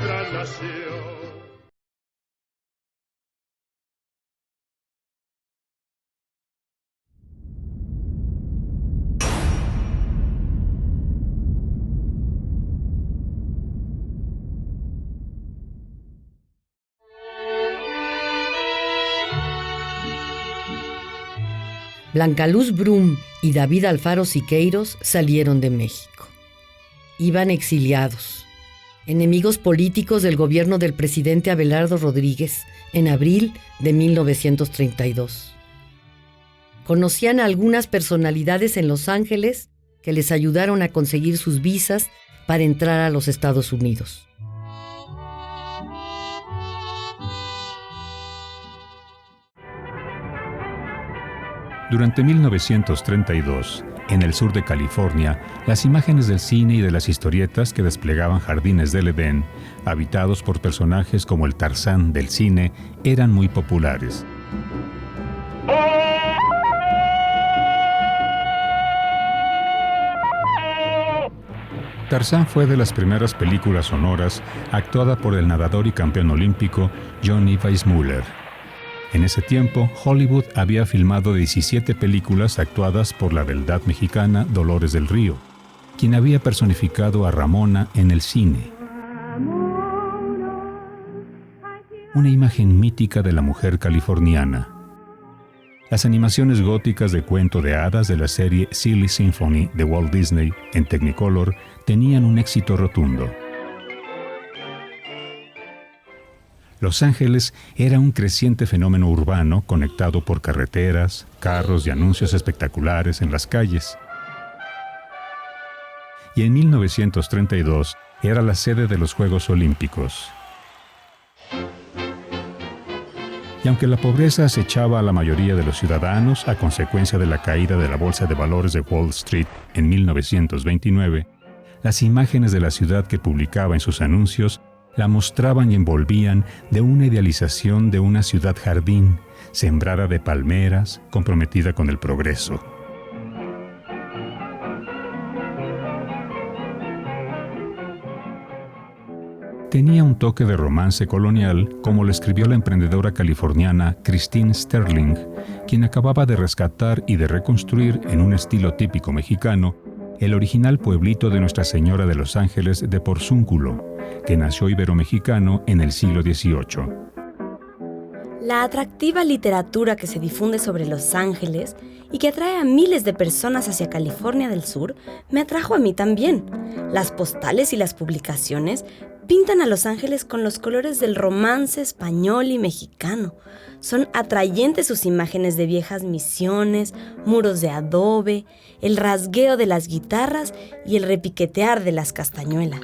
nuestra nación. Blanca-Luz Brum y David Alfaro Siqueiros salieron de México. Iban exiliados, enemigos políticos del gobierno del presidente Abelardo Rodríguez en abril de 1932. Conocían a algunas personalidades en Los Ángeles que les ayudaron a conseguir sus visas para entrar a los Estados Unidos. Durante 1932, en el sur de California, las imágenes del cine y de las historietas que desplegaban jardines del Edén, habitados por personajes como el Tarzán del cine, eran muy populares. Tarzán fue de las primeras películas sonoras actuada por el nadador y campeón olímpico Johnny Weissmuller. En ese tiempo, Hollywood había filmado 17 películas actuadas por la beldad mexicana Dolores del Río, quien había personificado a Ramona en el cine. Una imagen mítica de la mujer californiana. Las animaciones góticas de cuento de hadas de la serie Silly Symphony de Walt Disney en Technicolor tenían un éxito rotundo. Los Ángeles era un creciente fenómeno urbano conectado por carreteras, carros y anuncios espectaculares en las calles. Y en 1932 era la sede de los Juegos Olímpicos. Y aunque la pobreza acechaba a la mayoría de los ciudadanos a consecuencia de la caída de la Bolsa de Valores de Wall Street en 1929, las imágenes de la ciudad que publicaba en sus anuncios la mostraban y envolvían de una idealización de una ciudad jardín, sembrada de palmeras, comprometida con el progreso. Tenía un toque de romance colonial, como lo escribió la emprendedora californiana Christine Sterling, quien acababa de rescatar y de reconstruir en un estilo típico mexicano el original pueblito de Nuestra Señora de los Ángeles de Porzúnculo, que nació iberomexicano en el siglo XVIII. La atractiva literatura que se difunde sobre Los Ángeles y que atrae a miles de personas hacia California del Sur me atrajo a mí también. Las postales y las publicaciones pintan a Los Ángeles con los colores del romance español y mexicano. Son atrayentes sus imágenes de viejas misiones, muros de adobe, el rasgueo de las guitarras y el repiquetear de las castañuelas.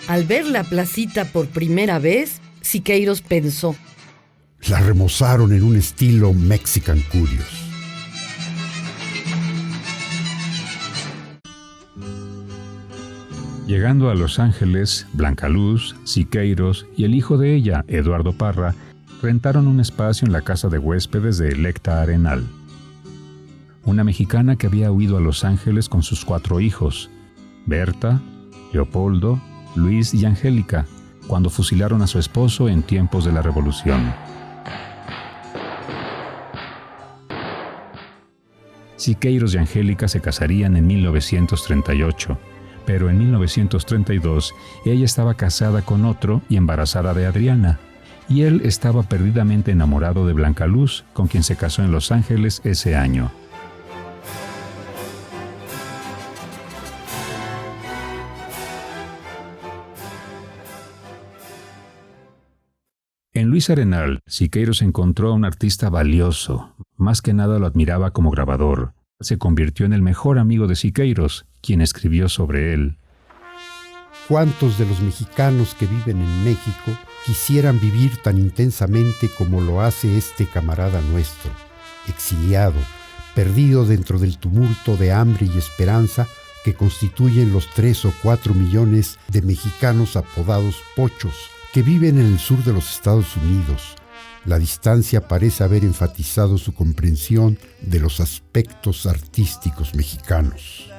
Al ver la placita por primera vez, Siqueiros pensó: la remozaron en un estilo Mexican Curious. Llegando a Los Ángeles, Blanca-Luz, Siqueiros y el hijo de ella, Eduardo Parra, rentaron un espacio en la casa de huéspedes de Electa Arenal, una mexicana que había huido a Los Ángeles con sus 4 hijos, Berta, Leopoldo, Luis y Angélica, cuando fusilaron a su esposo en tiempos de la Revolución. Siqueiros y Angélica se casarían en 1938, pero en 1932 ella estaba casada con otro y embarazada de Adriana, y él estaba perdidamente enamorado de Blanca-Luz, con quien se casó en Los Ángeles ese año. En Luis Arenal, Siqueiros encontró a un artista valioso. Más que nada lo admiraba como grabador. Se convirtió en el mejor amigo de Siqueiros, quien escribió sobre él: ¿cuántos de los mexicanos que viven en México quisieran vivir tan intensamente como lo hace este camarada nuestro, exiliado, perdido dentro del tumulto de hambre y esperanza que constituyen los 3 o 4 millones de mexicanos apodados pochos que viven en el sur de los Estados Unidos? La distancia parece haber enfatizado su comprensión de los aspectos artísticos mexicanos.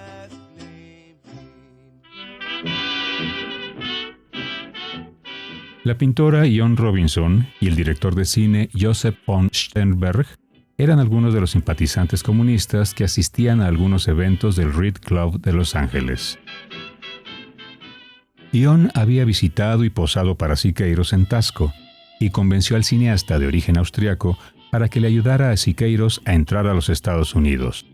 La pintora Ione Robinson y el director de cine Joseph von Sternberg eran algunos de los simpatizantes comunistas que asistían a algunos eventos del Reed Club de Los Ángeles. Ione había visitado y posado para Siqueiros en Taxco y convenció al cineasta de origen austriaco para que le ayudara a Siqueiros a entrar a los Estados Unidos.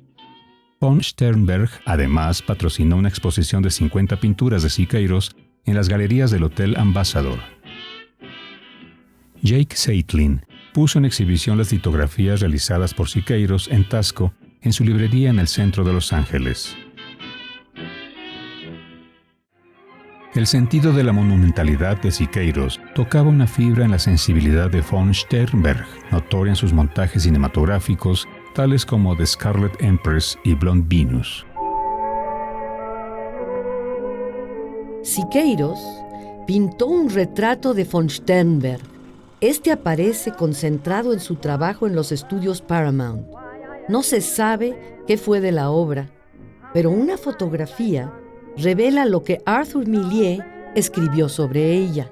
Von Sternberg además patrocinó una exposición de 50 pinturas de Siqueiros en las galerías del Hotel Ambassador. Jake Zeitlin puso en exhibición las litografías realizadas por Siqueiros en Taxco en su librería en el centro de Los Ángeles. El sentido de la monumentalidad de Siqueiros tocaba una fibra en la sensibilidad de von Sternberg, notoria en sus montajes cinematográficos, tales como The Scarlet Empress y Blonde Venus. Siqueiros pintó un retrato de von Sternberg. Este aparece concentrado en su trabajo en los estudios Paramount. No se sabe qué fue de la obra, pero una fotografía revela lo que Arthur Millet escribió sobre ella.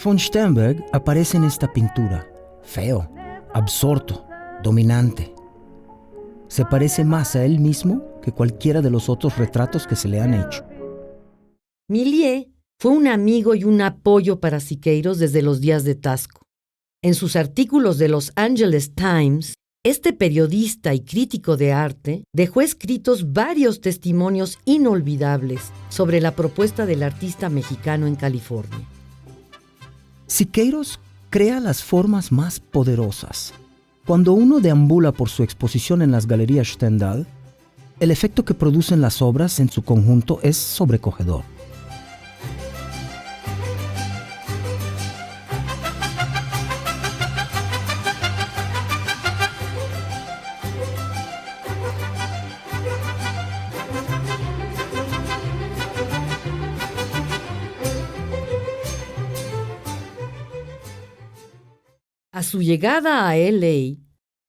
Von Sternberg aparece en esta pintura, feo, absorto, dominante. Se parece más a él mismo que cualquiera de los otros retratos que se le han hecho. Millet fue un amigo y un apoyo para Siqueiros desde los días de Taxco. En sus artículos de Los Angeles Times, este periodista y crítico de arte dejó escritos varios testimonios inolvidables sobre la propuesta del artista mexicano en California. Siqueiros crea las formas más poderosas. Cuando uno deambula por su exposición en las galerías Stendhal, el efecto que producen las obras en su conjunto es sobrecogedor. A su llegada a LA,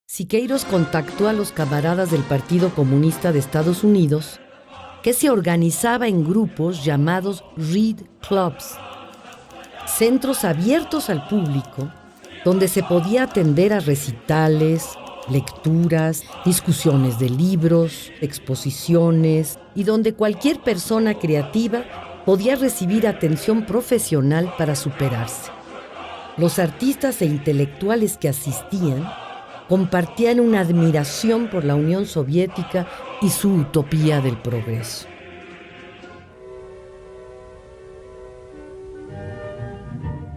Siqueiros contactó a los camaradas del Partido Comunista de Estados Unidos, que se organizaba en grupos llamados Reed Clubs, centros abiertos al público, donde se podía atender a recitales, lecturas, discusiones de libros, exposiciones, y donde cualquier persona creativa podía recibir atención profesional para superarse. Los artistas e intelectuales que asistían compartían una admiración por la Unión Soviética y su utopía del progreso.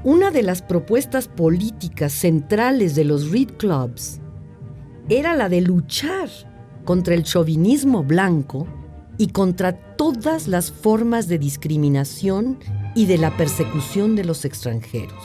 Una de las propuestas políticas centrales de los Reed Clubs era la de luchar contra el chauvinismo blanco y contra todas las formas de discriminación y de la persecución de los extranjeros.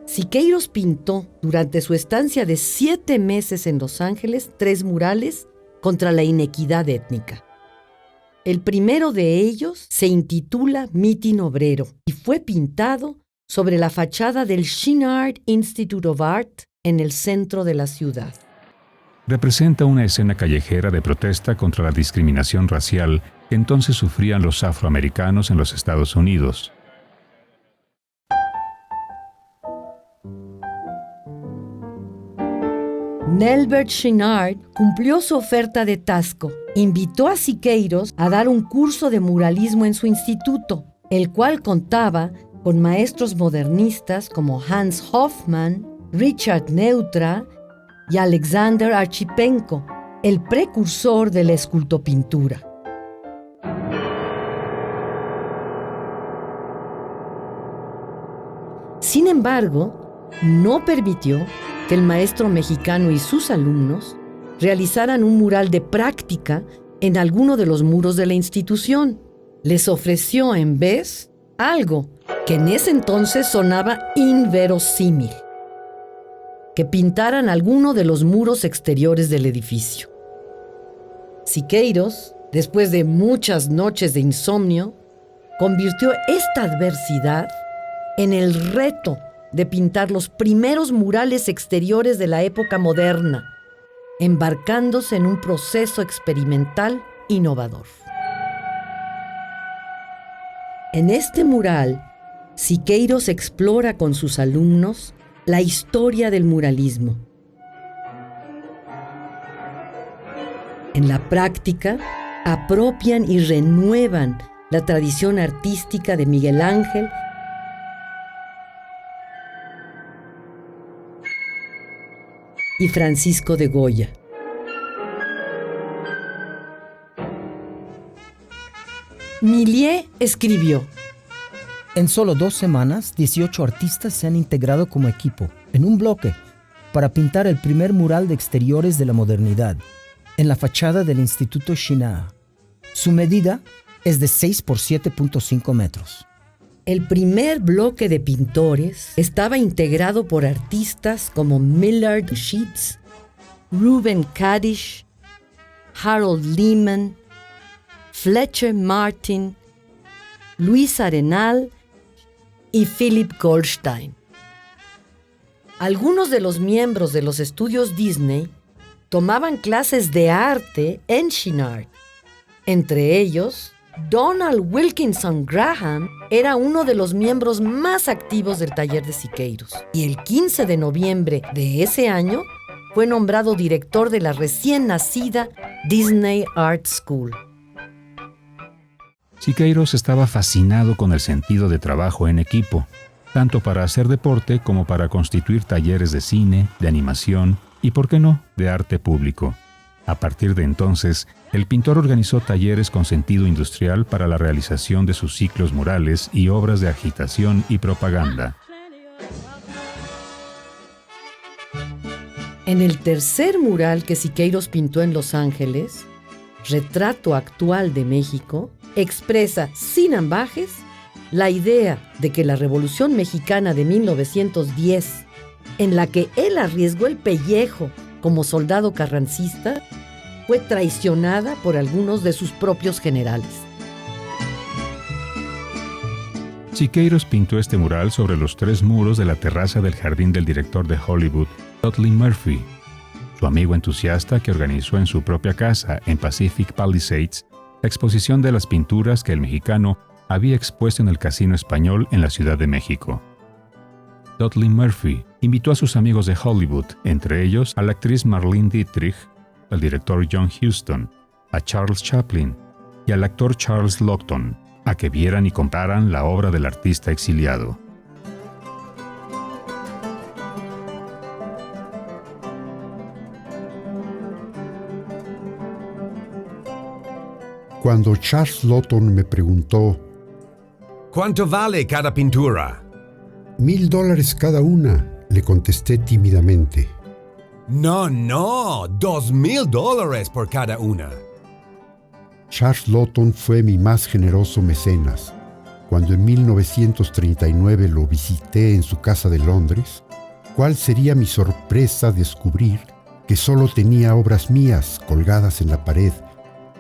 Siqueiros pintó durante su estancia de 7 meses en Los Ángeles 3 murales contra la inequidad étnica. El primero de ellos se intitula Mitin Obrero y fue pintado sobre la fachada del Chouinard Institute of Art en el centro de la ciudad. Representa una escena callejera de protesta contra la discriminación racial que entonces sufrían los afroamericanos en los Estados Unidos. Nelbert Chouinard cumplió su oferta de Taxco. Invitó a Siqueiros a dar un curso de muralismo en su instituto, el cual contaba con maestros modernistas como Hans Hofmann, Richard Neutra y Alexander Archipenko, el precursor de la escultopintura. Sin embargo, no permitió que el maestro mexicano y sus alumnos realizaran un mural de práctica en alguno de los muros de la institución. Les ofreció en vez algo que en ese entonces sonaba inverosímil: que pintaran alguno de los muros exteriores del edificio. Siqueiros, después de muchas noches de insomnio, convirtió esta adversidad en el reto de pintar los primeros murales exteriores de la época moderna, embarcándose en un proceso experimental innovador. En este mural, Siqueiros explora con sus alumnos la historia del muralismo. En la práctica, apropian y renuevan la tradición artística de Miguel Ángel y Francisco de Goya. Millet escribió: En solo 2 semanas, 18 artistas se han integrado como equipo, en un bloque, para pintar el primer mural de exteriores de la modernidad, en la fachada del Instituto Chinaa. Su medida es de 6 por 7.5 metros. El primer bloque de pintores estaba integrado por artistas como Millard Sheets, Ruben Kadish, Harold Lehman, Fletcher Martin, Luis Arenal y Philip Goldstein. Algunos de los miembros de los estudios Disney tomaban clases de arte en Chinard. Entre ellos, Donald Wilkinson Graham era uno de los miembros más activos del taller de Siqueiros, y el 15 de noviembre de ese año fue nombrado director de la recién nacida Disney Art School. Siqueiros estaba fascinado con el sentido de trabajo en equipo, tanto para hacer deporte como para constituir talleres de cine, de animación y, por qué no, de arte público. A partir de entonces, el pintor organizó talleres con sentido industrial para la realización de sus ciclos murales y obras de agitación y propaganda. En el tercer mural que Siqueiros pintó en Los Ángeles, Retrato Actual de México, expresa sin ambages la idea de que la Revolución Mexicana de 1910, en la que él arriesgó el pellejo como soldado carrancista, fue traicionada por algunos de sus propios generales. Siqueiros pintó este mural sobre los 3 muros de la terraza del jardín del director de Hollywood, Dudley Murphy, su amigo entusiasta que organizó en su propia casa en Pacific Palisades la exposición de las pinturas que el mexicano había expuesto en el Casino Español en la Ciudad de México. Dudley Murphy invitó a sus amigos de Hollywood, entre ellos a la actriz Marlene Dietrich, al director John Huston, a Charles Chaplin y al actor Charles Laughton, a que vieran y compraran la obra del artista exiliado. Cuando Charles Laughton me preguntó, ¿cuánto vale cada pintura? $1,000 cada una, le contesté tímidamente. No, $2,000 por cada una. Charles Laughton fue mi más generoso mecenas. Cuando en 1939 lo visité en su casa de Londres, ¿cuál sería mi sorpresa descubrir que solo tenía obras mías colgadas en la pared?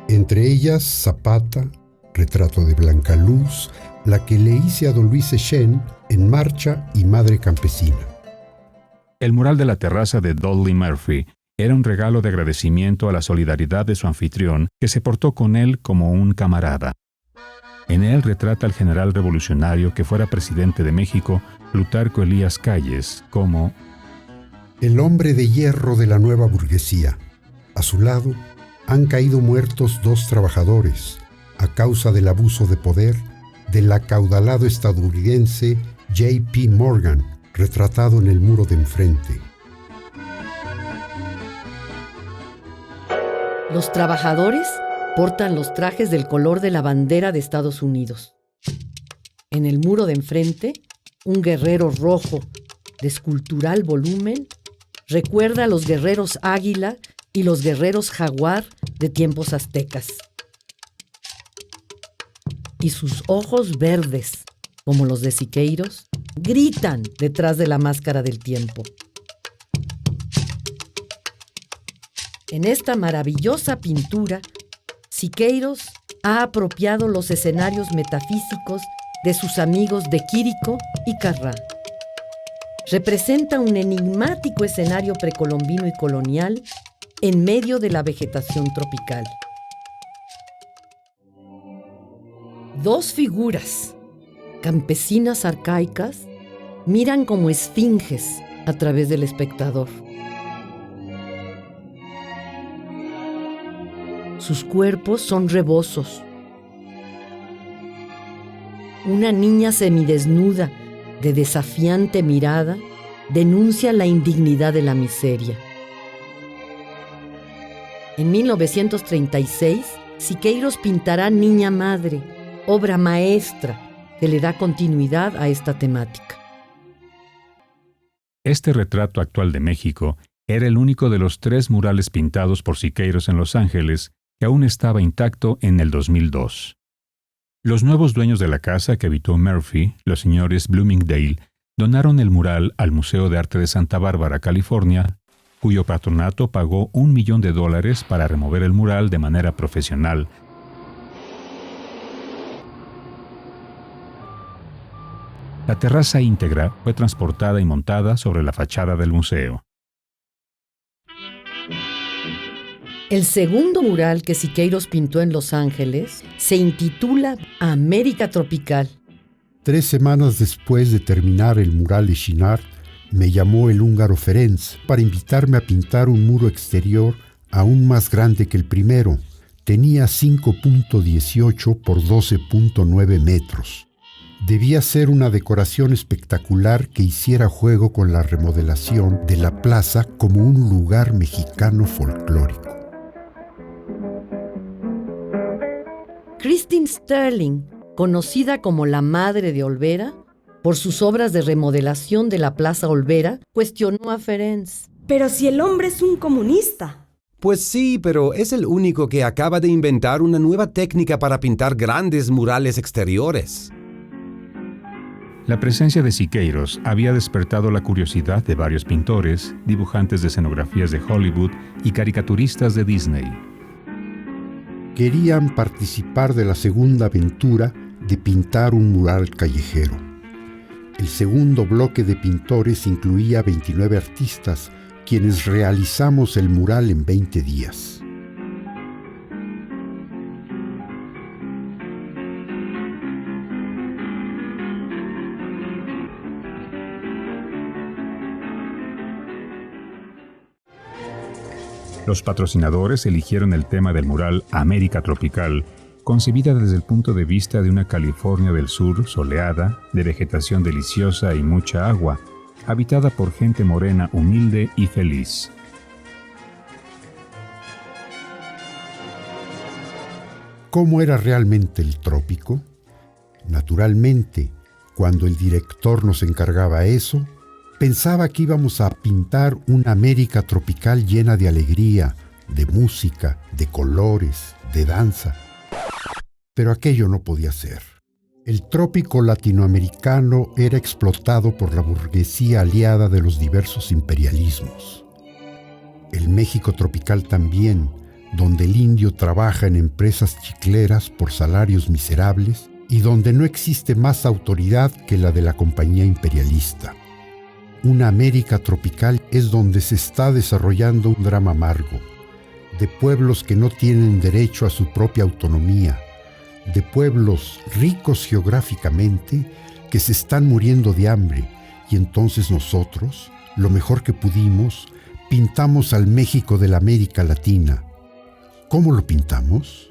Entre ellas Zapata, Retrato de Blancaluz, la que le hice a don Luis Echén, En Marcha y Madre Campesina. El mural de la terraza de Dudley Murphy era un regalo de agradecimiento a la solidaridad de su anfitrión, que se portó con él como un camarada. En él retrata al general revolucionario que fuera presidente de México, Plutarco Elías Calles, como el hombre de hierro de la nueva burguesía. A su lado han caído muertos 2 trabajadores a causa del abuso de poder del acaudalado estadounidense J.P. Morgan, retratado en el muro de enfrente. Los trabajadores portan los trajes del color de la bandera de Estados Unidos. En el muro de enfrente, un guerrero rojo de escultural volumen recuerda a los guerreros águila y los guerreros jaguar de tiempos aztecas. Y sus ojos verdes, como los de Siqueiros, gritan detrás de la máscara del tiempo. En esta maravillosa pintura, Siqueiros ha apropiado los escenarios metafísicos de sus amigos de Quirico y Carrá. Representa un enigmático escenario precolombino y colonial en medio de la vegetación tropical. Dos figuras, campesinas arcaicas, miran como esfinges a través del espectador. Sus cuerpos son rebosos. Una niña semidesnuda, de desafiante mirada, denuncia la indignidad de la miseria. En 1936, Siqueiros pintará Niña Madre, obra maestra que le da continuidad a esta temática. Este retrato actual de México era el único de los 3 murales pintados por Siqueiros en Los Ángeles que aún estaba intacto en el 2002. Los nuevos dueños de la casa que habitó Murphy, los señores Bloomingdale, donaron el mural al Museo de Arte de Santa Bárbara, California, cuyo patronato pagó $1 millón para remover el mural de manera profesional. La terraza íntegra fue transportada y montada sobre la fachada del museo. El segundo mural que Siqueiros pintó en Los Ángeles se intitula América Tropical. 3 semanas después de terminar el mural de Chinard, me llamó el húngaro Ferenc para invitarme a pintar un muro exterior aún más grande que el primero. Tenía 5.18 por 12.9 metros. Debía ser una decoración espectacular que hiciera juego con la remodelación de la plaza como un lugar mexicano folclórico. Christine Sterling, conocida como la madre de Olvera, por sus obras de remodelación de la Plaza Olvera, cuestionó a Ferenc. Pero si el hombre es un comunista. Pues sí, pero es el único que acaba de inventar una nueva técnica para pintar grandes murales exteriores. La presencia de Siqueiros había despertado la curiosidad de varios pintores, dibujantes de escenografías de Hollywood y caricaturistas de Disney. Querían participar de la segunda aventura de pintar un mural callejero. El segundo bloque de pintores incluía 29 artistas, quienes realizamos el mural en 20 días. Los patrocinadores eligieron el tema del mural América Tropical, concebida desde el punto de vista de una California del Sur soleada, de vegetación deliciosa y mucha agua, habitada por gente morena humilde y feliz. ¿Cómo era realmente el trópico? Naturalmente, cuando el director nos encargaba eso, pensaba que íbamos a pintar una América tropical llena de alegría, de música, de colores, de danza. Pero aquello no podía ser. El trópico latinoamericano era explotado por la burguesía aliada de los diversos imperialismos. El México tropical también, donde el indio trabaja en empresas chicleras por salarios miserables y donde no existe más autoridad que la de la compañía imperialista. Una América tropical es donde se está desarrollando un drama amargo, de pueblos que no tienen derecho a su propia autonomía, de pueblos ricos geográficamente que se están muriendo de hambre, y entonces nosotros, lo mejor que pudimos, pintamos al México de la América Latina. ¿Cómo lo pintamos?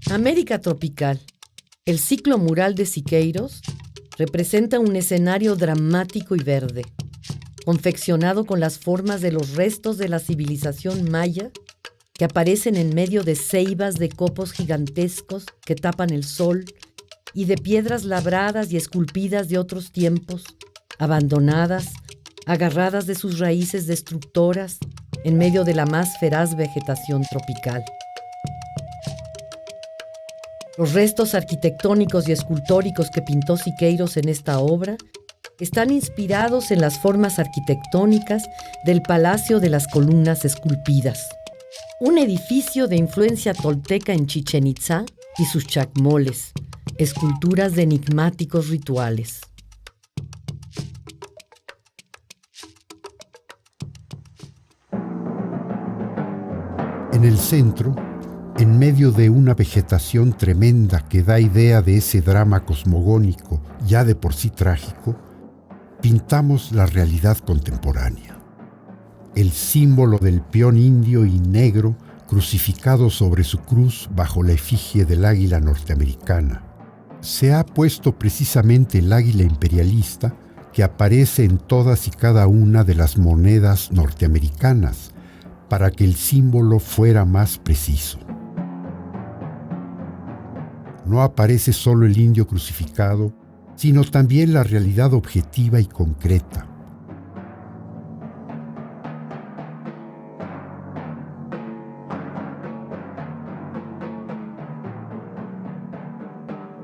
América Tropical, el ciclo mural de Siqueiros, representa un escenario dramático y verde, confeccionado con las formas de los restos de la civilización maya que aparecen en medio de ceibas de copos gigantescos que tapan el sol y de piedras labradas y esculpidas de otros tiempos, abandonadas, agarradas de sus raíces destructoras en medio de la más feraz vegetación tropical. Los restos arquitectónicos y escultóricos que pintó Siqueiros en esta obra están inspirados en las formas arquitectónicas del Palacio de las Columnas Esculpidas, un edificio de influencia tolteca en Chichén Itzá y sus chacmoles, esculturas de enigmáticos rituales. En el centro, en medio de una vegetación tremenda que da idea de ese drama cosmogónico ya de por sí trágico, pintamos la realidad contemporánea. El símbolo del peón indio y negro crucificado sobre su cruz bajo la efigie del águila norteamericana. Se ha puesto precisamente el águila imperialista que aparece en todas y cada una de las monedas norteamericanas para que el símbolo fuera más preciso. No aparece solo el indio crucificado, sino también la realidad objetiva y concreta.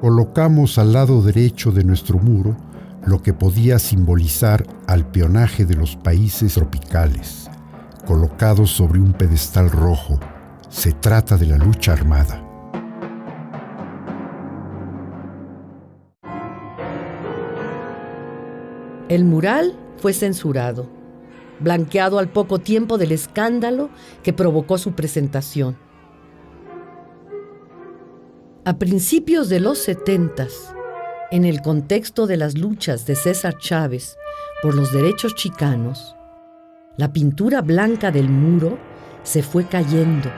Colocamos al lado derecho de nuestro muro lo que podía simbolizar al peonaje de los países tropicales, colocados sobre un pedestal rojo. Se trata de la lucha armada. El mural fue censurado, blanqueado al poco tiempo del escándalo que provocó su presentación. A principios de los 70s, en el contexto de las luchas de César Chávez por los derechos chicanos, la pintura blanca del muro se fue cayendo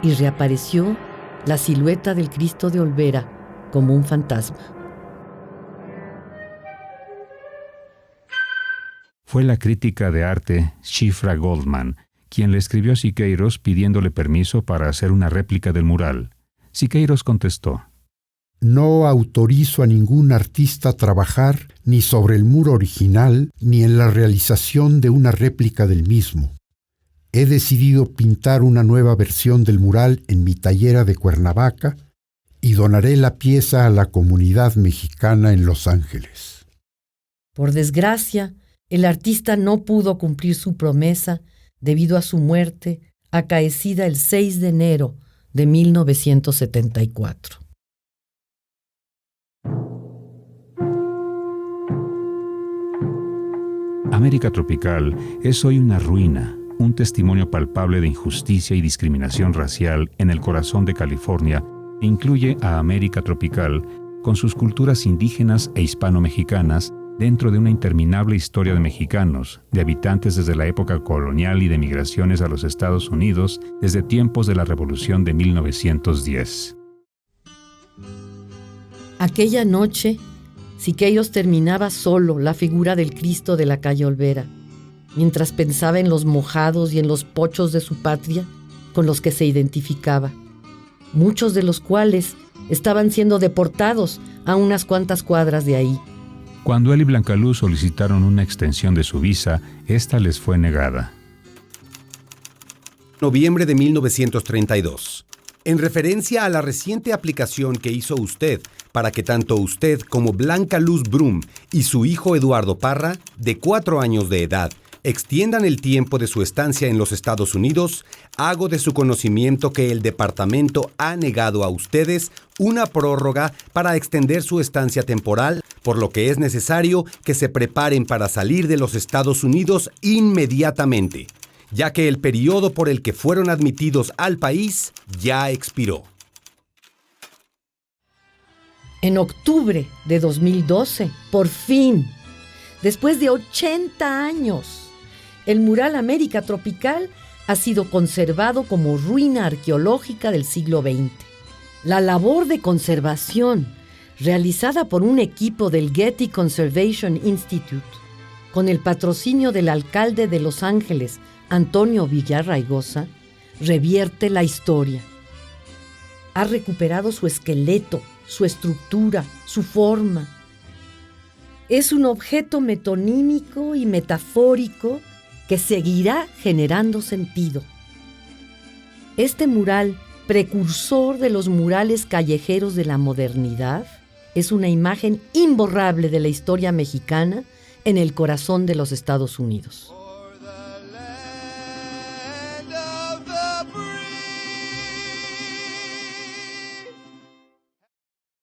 y reapareció la silueta del Cristo de Olvera como un fantasma. Fue la crítica de arte Shifra Goldman quien le escribió a Siqueiros pidiéndole permiso para hacer una réplica del mural. Siqueiros contestó: No autorizo a ningún artista a trabajar ni sobre el muro original ni en la realización de una réplica del mismo. He decidido pintar una nueva versión del mural en mi tallera de Cuernavaca y donaré la pieza a la comunidad mexicana en Los Ángeles. Por desgracia, el artista no pudo cumplir su promesa debido a su muerte, acaecida el 6 de enero de 1974. América Tropical es hoy una ruina, un testimonio palpable de injusticia y discriminación racial en el corazón de California, e incluye a América Tropical con sus culturas indígenas e hispano-mexicanas dentro de una interminable historia de mexicanos, de habitantes desde la época colonial y de migraciones a los Estados Unidos desde tiempos de la Revolución de 1910. Aquella noche, Siqueiros terminaba solo la figura del Cristo de la calle Olvera, mientras pensaba en los mojados y en los pochos de su patria con los que se identificaba, muchos de los cuales estaban siendo deportados a unas cuantas cuadras de ahí. Cuando él y Blancaluz solicitaron una extensión de su visa, esta les fue negada. Noviembre de 1932. En referencia a la reciente aplicación que hizo usted para que tanto usted como Blancaluz Brum y su hijo Eduardo Parra, de 4 años de edad, extiendan el tiempo de su estancia en los Estados Unidos, hago de su conocimiento que el departamento ha negado a ustedes una prórroga para extender su estancia temporal, por lo que es necesario que se preparen para salir de los Estados Unidos inmediatamente, ya que el periodo por el que fueron admitidos al país ya expiró. En octubre de 2012, por fin, después de 80 años, el mural América Tropical ha sido conservado como ruina arqueológica del siglo XX. La labor de conservación realizada por un equipo del Getty Conservation Institute, con el patrocinio del alcalde de Los Ángeles, Antonio Villarraigosa, revierte la historia. Ha recuperado su esqueleto, su estructura, su forma. Es un objeto metonímico y metafórico que seguirá generando sentido. Este mural, precursor de los murales callejeros de la modernidad, es una imagen imborrable de la historia mexicana en el corazón de los Estados Unidos.